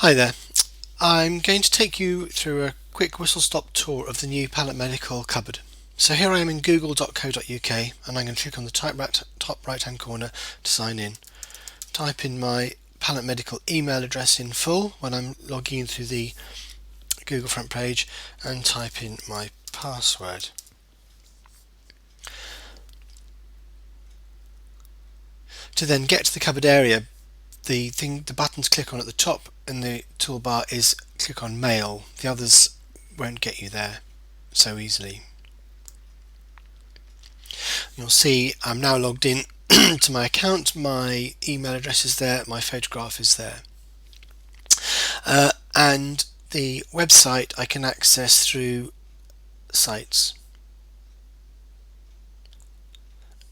Hi there. I'm going to take you through a quick whistle-stop tour of the new Palette Medical cupboard. So here I am in google.co.uk and I'm going to click on the top right hand corner to sign in. Type in my Palette Medical email address in full when I'm logging in through the Google front page and type in my password. To then get to the cupboard area, the button to click on at the top in the toolbar is click on Mail. The others won't get you there so easily. You'll see I'm now logged in to my account. My email address is there, my photograph is there, and the website I can access through Sites.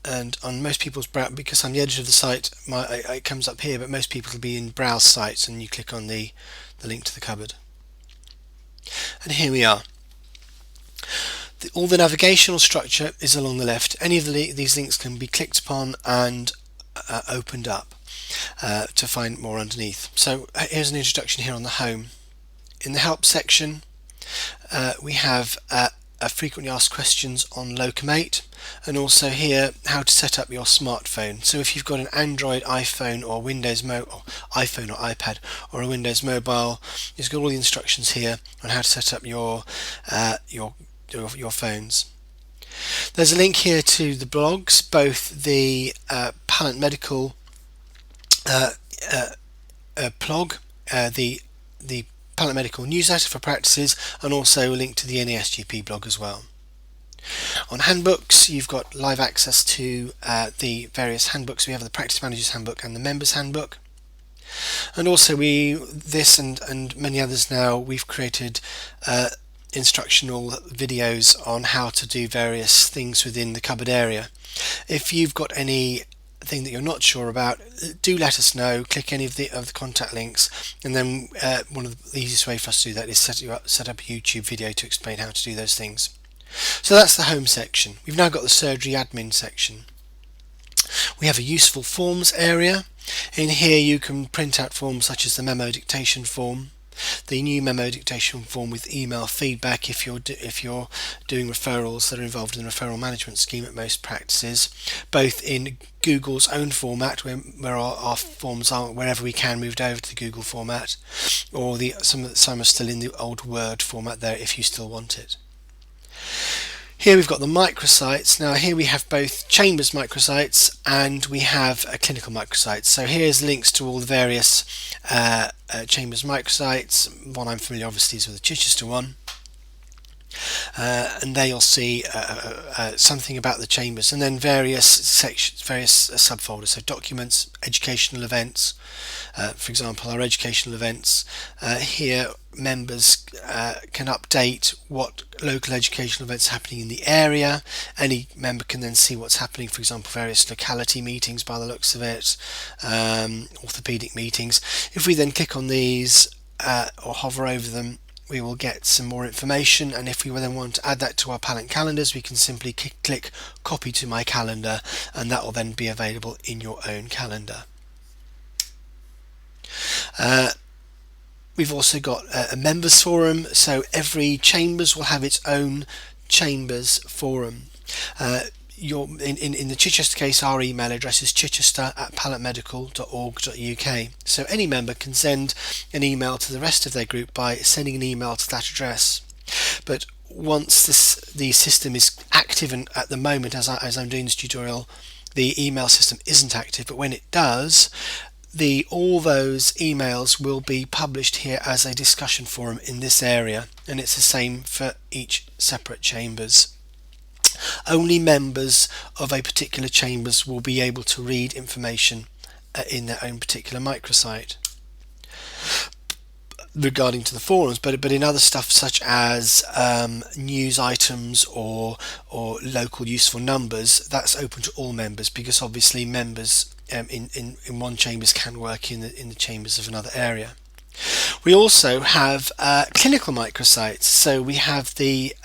And on most people's browser, because I'm the editor of the site, it comes up here, but most people will be in Browse Sites, and you click on the link to the cupboard. And here we are. All the navigational structure is along the left. Any of these links can be clicked upon and opened up to find more underneath. So here's an introduction here on the home. In the help section, we have frequently asked questions on Locomate, and also here how to set up your smartphone. So if you've got an Android, iPhone, or iPhone or iPad, or a Windows Mobile, you've got all the instructions here on how to set up your phones. There's a link here to the blogs, both the Palette Medical blog, the Palette Medical newsletter for practices, and also a link to the NASGP blog as well. On Handbooks, you've got live access to the various handbooks. We have the Practice Manager's Handbook and the Members Handbook. And also this and many others now, we've created instructional videos on how to do various things within the cupboard area. If you've got anything that you're not sure about, do let us know. Click any of the contact links, and then one of the easiest way for us to do that is set up a YouTube video to explain how to do those things. So that's the home section. We've now got the surgery admin section. We have a useful forms area. In here you can print out forms such as the memo dictation form, the new memo dictation form with email feedback if you're doing referrals that are involved in the referral management scheme at most practices, both in Google's own format where our forms are wherever we can moved over to the Google format, or some are still in the old Word format there if you still want it. Here we've got the microsites. Now here we have both Chambers microsites and we have a clinical microsites. So here's links to all the various Chambers microsites. One I'm familiar obviously is with the Chichester one. And there you'll see something about the Chambers, and then various sections, various subfolders. So documents, educational events, for example our educational events. Here members can update what local educational events are happening in the area. Any member can then see what's happening, for example various locality meetings by the looks of it, orthopaedic meetings. If we then click on these or hover over them, we will get some more information, and if we then want to add that to our Palette calendars, we can simply click copy to my calendar, and that will then be available in your own calendar. We've also got a members forum, so every Chambers will have its own Chambers forum. In the Chichester case, our email address is chichester@palettemedical.org.uk. So any member can send an email to the rest of their group by sending an email to that address. But once the system is active, and at the moment as I'm doing this tutorial, the email system isn't active, but when it does, all those emails will be published here as a discussion forum in this area, and it's the same for each separate Chambers. Only members of a particular Chambers will be able to read information in their own particular microsite regarding to the forums, but in other stuff such as news items or local useful numbers, that's open to all members, because obviously members in one Chambers can work in the Chambers of another area. We also have clinical microsites. So we have the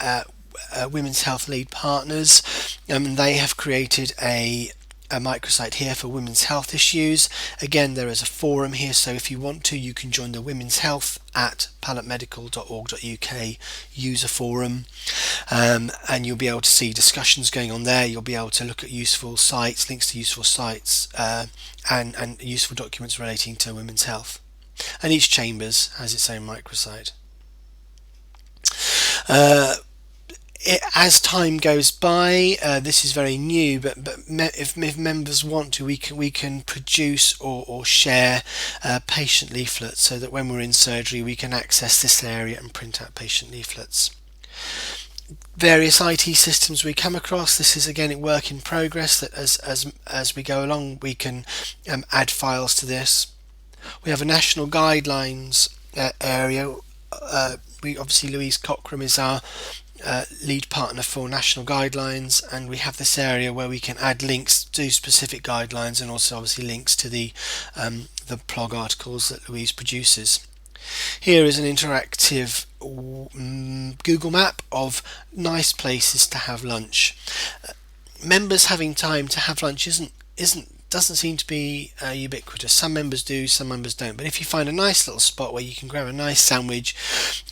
Women's Health Lead Partners, and they have created a a microsite here for women's health issues. Again, there is a forum here, so if you want to, you can join the Women's Health at palletmedical.org.uk user forum, and you'll be able to see discussions going on there. You'll be able to look at useful sites, links to useful sites, and useful documents relating to women's health. And each chambers has its own microsite. As time goes by, this is very new, but if members want to, we can produce or share patient leaflets, so that when we're in surgery we can access this area and print out patient leaflets. Various IT systems we come across. This is again a work in progress, that as we go along we can add files to this. We have a national guidelines area. We obviously, Louise Cockram is our lead partner for national guidelines, and we have this area where we can add links to specific guidelines, and also obviously links to the blog articles that Louise produces. Here is an interactive Google map of nice places to have lunch. Members having time to have lunch doesn't seem to be ubiquitous. Some members do, some members don't. But if you find a nice little spot where you can grab a nice sandwich,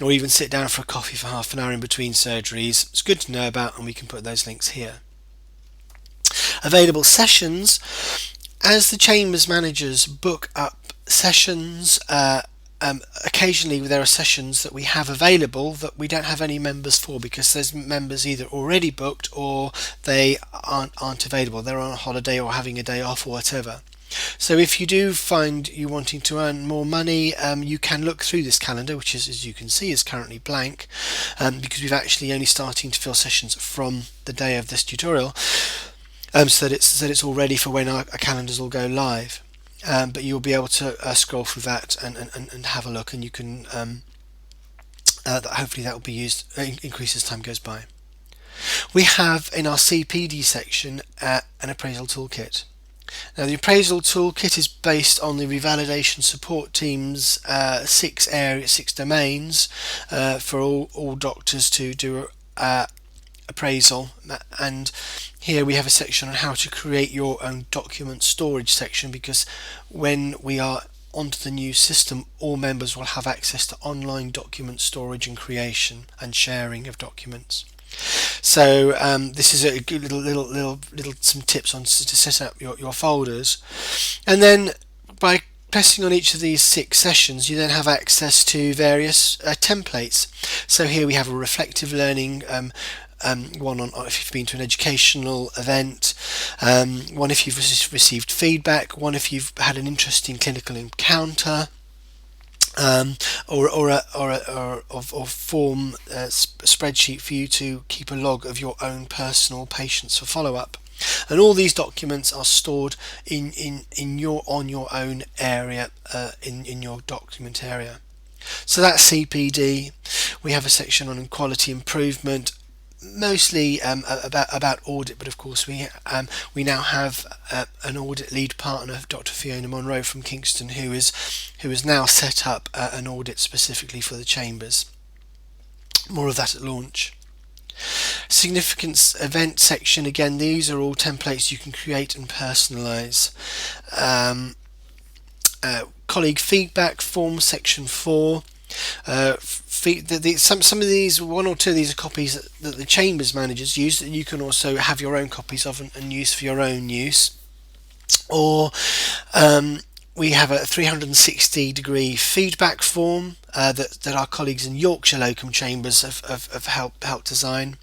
or even sit down for a coffee for half an hour in between surgeries, it's good to know about, and we can put those links here. Available sessions. As the chambers managers book up sessions, occasionally there are sessions that we have available that we don't have any members for, because there's members either already booked or they aren't available. They're on a holiday or having a day off or whatever. So if you do find you wanting to earn more money, you can look through this calendar, which is, as you can see, is currently blank, because we've actually only starting to fill sessions from the day of this tutorial, so that it's all ready for when our calendars will go live. But you'll be able to scroll through that and have a look, and you can hopefully that will be used, increase as time goes by. We have in our CPD section an appraisal toolkit. Now, the appraisal toolkit is based on the revalidation support team's 6 domains for all doctors to do appraisal, and here we have a section on how to create your own document storage section, because when we are onto the new system, all members will have access to online document storage and creation and sharing of documents. So this is a good little some tips on to set up your folders, and then by pressing on each of these 6 sessions, you then have access to various templates. So here we have a reflective learning one on if you've been to an educational event, one if you've received feedback, one if you've had an interesting clinical encounter, or form a spreadsheet for you to keep a log of your own personal patients for follow-up. And all these documents are stored in your own area, in your document area. So that's CPD. We have a section on quality improvement, mostly about audit, but of course we now have an audit lead partner, Dr. Fiona Monroe from Kingston, who has now set up an audit specifically for the chambers. More of that at launch. Significance event section, again, these are all templates you can create and personalize. Colleague feedback form, section 4. Some of these, 1 or 2 of these are copies that the chambers managers use, that you can also have your own copies of and use for your own use. Or we have a 360-degree feedback form that our colleagues in Yorkshire Locum Chambers have helped design.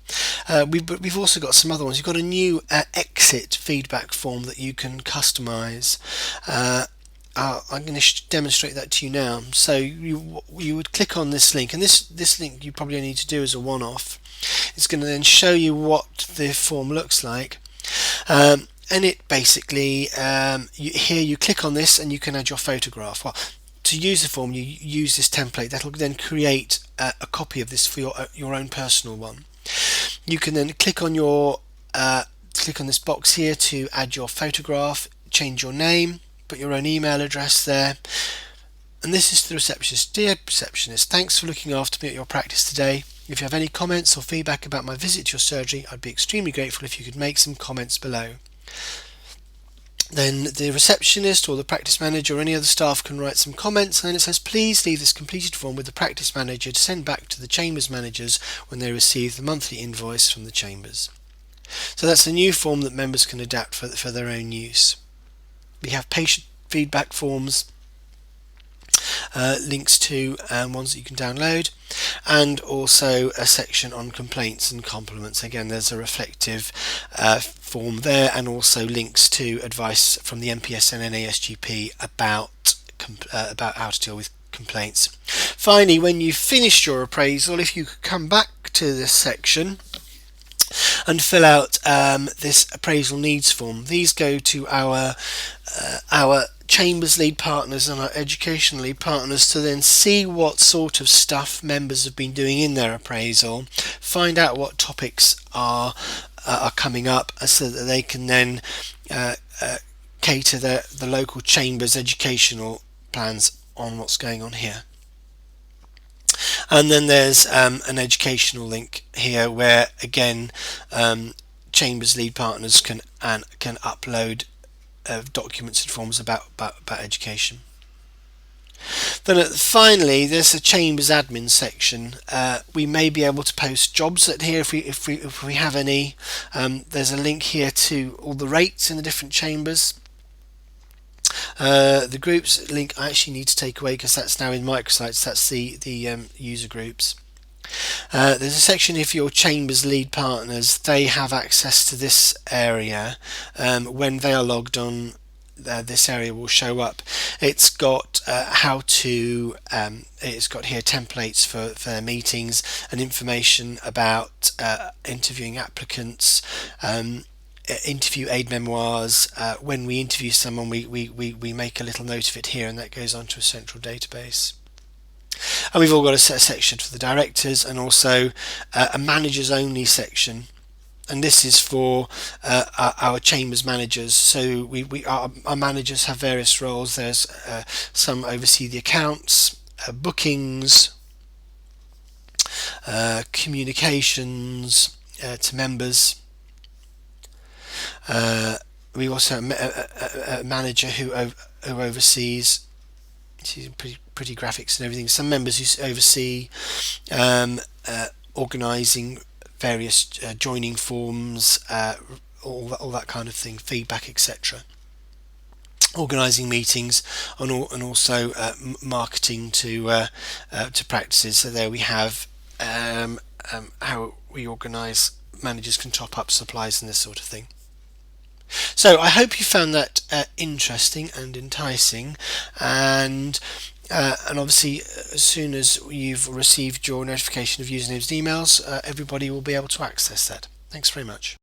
We've also got some other ones. You've got a new exit feedback form that you can customize. I'm going to demonstrate that to you now. So you would click on this link, and this link you probably need to do as a one-off. It's going to then show you what the form looks like, and it basically here you click on this and you can add your photograph. Well, to use the form, you use this template that'll then create a copy of this for your own personal one. You can then click on this box here to add your photograph, change your name, put your own email address there, and this is to the receptionist. Dear receptionist, thanks for looking after me at your practice today. If you have any comments or feedback about my visit to your surgery, I'd be extremely grateful if you could make some comments below. Then the receptionist or the practice manager or any other staff can write some comments, and then it says please leave this completed form with the practice manager to send back to the chambers managers when they receive the monthly invoice from the chambers. So that's a new form that members can adapt for their own use. We have patient feedback forms, links to ones that you can download, and also a section on complaints and compliments. Again, there's a reflective form there, and also links to advice from the MPS and NASGP about how to deal with complaints. Finally, when you've finished your appraisal, if you could come back to this section and fill out this appraisal needs form. These go to our chambers lead partners and our education lead partners to then see what sort of stuff members have been doing in their appraisal, find out what topics are coming up, so that they can then cater the local chambers educational plans on what's going on here. And then there's an educational link here where again chambers lead partners can upload documents and forms about education. Then finally there's a chambers admin section. We may be able to post jobs at here if we have any. There's a link here to all the rates in the different chambers. The groups link I actually need to take away because that's now in Microsites. That's the user groups. There's a section if your chambers lead partners, they have access to this area. When they are logged on, this area will show up. It's got it's got here templates for their meetings and information about interviewing applicants, interview aid memoirs. When we interview someone, we make a little note of it here, and that goes onto a central database. And we've all got a section for the directors, and also a managers only section, and this is for our chambers managers. So our managers have various roles. There's some oversee the accounts, bookings, communications to members. We also have a manager who oversees, pretty graphics and everything. Some members who oversee organising various joining forms, all that kind of thing, feedback, etc. Organising meetings, and also marketing to practices. So there we have how we organise. Managers can top up supplies and this sort of thing. So I hope you found that interesting and enticing, and obviously as soon as you've received your notification of usernames and emails, everybody will be able to access that. Thanks very much.